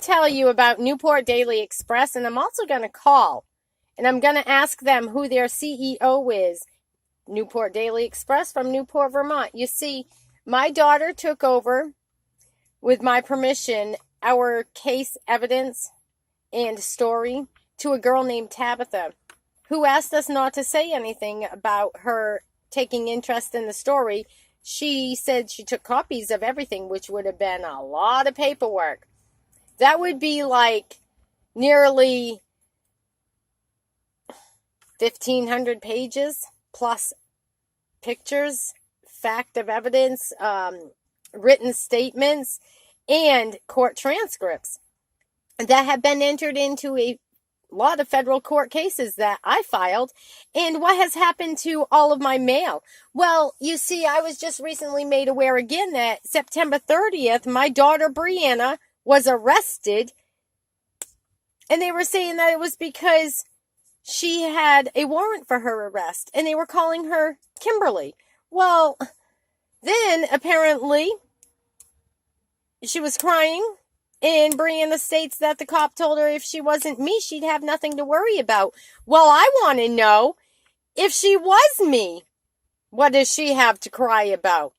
tell you about Newport Daily Express, and I'm also going to call, and I'm going to ask them who their CEO is. Newport Daily Express from Newport, Vermont. You see, my daughter took over, with my permission, our case evidence and story to a girl named Tabitha, who asked us not to say anything about her taking interest in the story. She said she took copies of everything, which would have been a lot of paperwork. That would be like nearly 1,500 pages, plus pictures, fact of evidence, written statements, and court transcripts that have been entered into a lot of federal court cases that I filed. And what has happened to all of my mail? Well, you see, I was just recently made aware again that September 30th, my daughter Brianna was arrested, and they were saying that it was because she had a warrant for her arrest, and they were calling her Kimberly. Well, then apparently she was crying, and Brianna states that the cop told her if she wasn't me, she'd have nothing to worry about. Well, I want to know, if she was me, what does she have to cry about?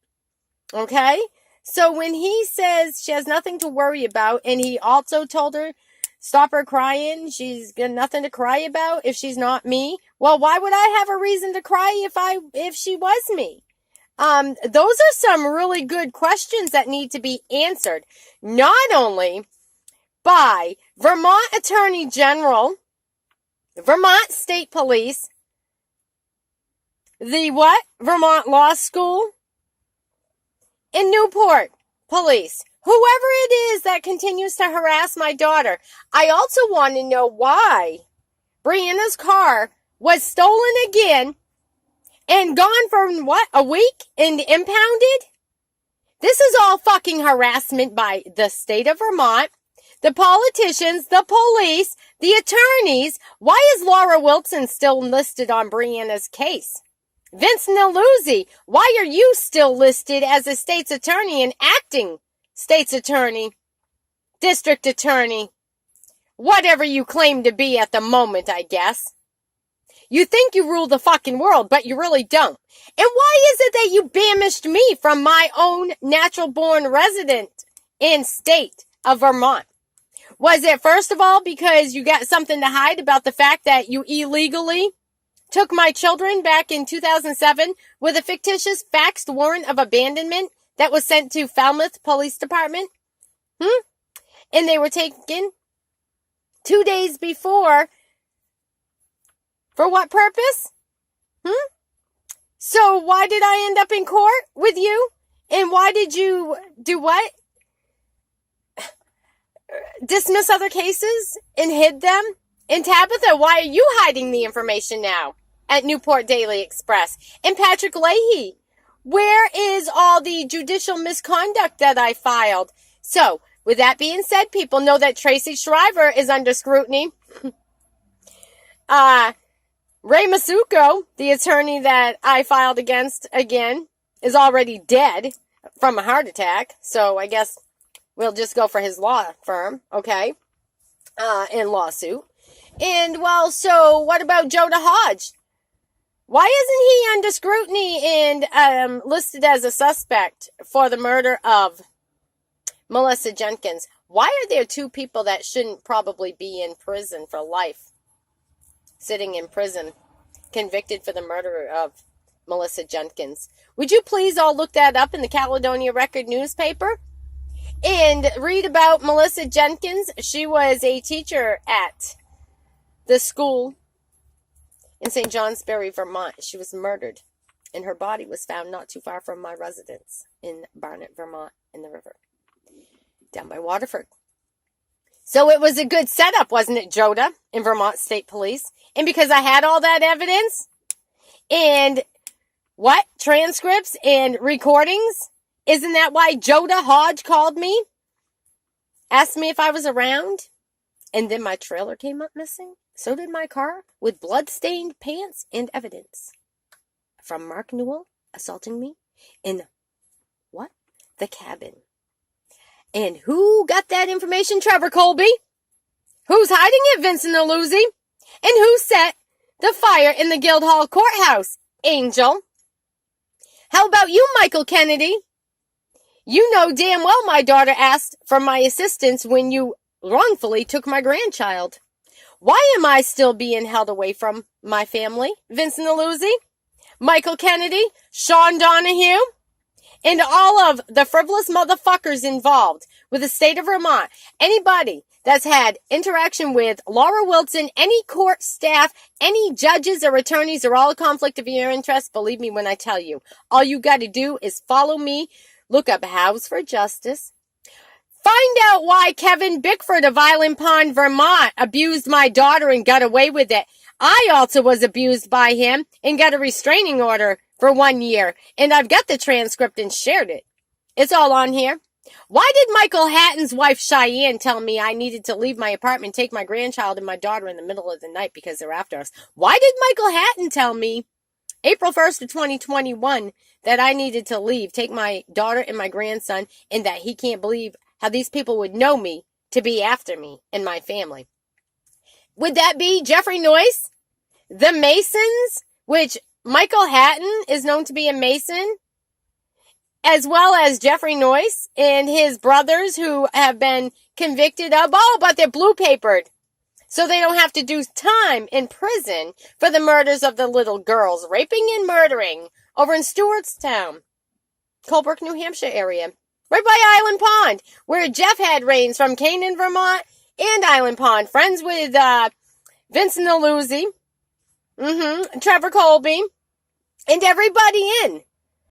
Okay? So when he says she has nothing to worry about, and he also told her, stop her crying, she's got nothing to cry about if she's not me. Well, why would I have a reason to cry if she was me? Those are some really good questions that need to be answered, not only by Vermont Attorney General, Vermont State Police, the Vermont Law School, and Newport Police. Whoever it is that continues to harass my daughter. I also want to know why Brianna's car was stolen again and gone for, a week and impounded? This is all fucking harassment by the state of Vermont, the politicians, the police, the attorneys. Why is Laura Wilson still listed on Brianna's case? Vince Naluzzi, why are you still listed as a state's attorney and acting state's attorney, district attorney, whatever you claim to be at the moment, I guess? You think you rule the fucking world, but you really don't. And why is it that you banished me from my own natural-born resident and state of Vermont? Was it, first of all, because you got something to hide about the fact that you illegally took my children back in 2007 with a fictitious faxed warrant of abandonment that was sent to Falmouth Police Department? And they were taken 2 days before. For what purpose? So why did I end up in court with you? And why did you do what? Dismiss other cases and hid them? And Tabitha, why are you hiding the information now at Newport Daily Express? And Patrick Leahy, where is all the judicial misconduct that I filed? So, with that being said, people know that Tracy Shriver is under scrutiny. Ray Masuko, the attorney that I filed against again, is already dead from a heart attack. So I guess we'll just go for his law firm, okay, in lawsuit. And, well, so what about Joda Hodge? Why isn't he under scrutiny and listed as a suspect for the murder of Melissa Jenkins? Why are there two people that shouldn't probably be in prison for life, sitting in prison, convicted for the murder of Melissa Jenkins? Would you please all look that up in the Caledonia Record newspaper and read about Melissa Jenkins? She was a teacher at the school in St. Johnsbury, Vermont. She was murdered, and her body was found not too far from my residence in Barnet, Vermont, in the river, down by Waterford. So it was a good setup, wasn't it, Joda, in Vermont State Police? And because I had all that evidence and transcripts and recordings, isn't that why Joda Hodge called me, asked me if I was around, and then my trailer came up missing? So did my car, with blood-stained pants and evidence from Mark Newell assaulting me in the cabin. And who got that information? Trevor Colby. Who's hiding it? Vincent Aluzzi. And who set the fire in the Guildhall courthouse? Angel. How about you, Michael Kennedy? You know damn well my daughter asked for my assistance when you wrongfully took my grandchild. Why am I still being held away from my family? Vincent Aluzzi, Michael Kennedy, Sean Donahue, and all of the frivolous motherfuckers involved with the state of Vermont. Anybody that's had interaction with Laura Wilson, any court staff, any judges or attorneys or all a conflict of your interest, believe me when I tell you. All you got to do is follow me, look up House for Justice. Find out why Kevin Bickford of Island Pond, Vermont abused my daughter and got away with it. I also was abused by him and got a restraining order for 1 year. And I've got the transcript and shared it. It's all on here. Why did Michael Hatton's wife Cheyenne tell me I needed to leave my apartment, take my grandchild and my daughter in the middle of the night because they're after us? Why did Michael Hatton tell me April 1st of 2021 that I needed to leave, take my daughter and my grandson, and that he can't believe how these people would know me to be after me and my family? Would that be Jeffrey Noyce? The Masons, which Michael Hatton is known to be a Mason, as well as Jeffrey Noyce and his brothers who have been convicted of, but they're blue papered. So they don't have to do time in prison for the murders of the little girls, raping and murdering over in Stewartstown, Colebrook, New Hampshire area. Right by Island Pond, where Jeff had reigns from Canaan, Vermont, and Island Pond. Friends with Vincent Aluzzi, Trevor Colby, and everybody in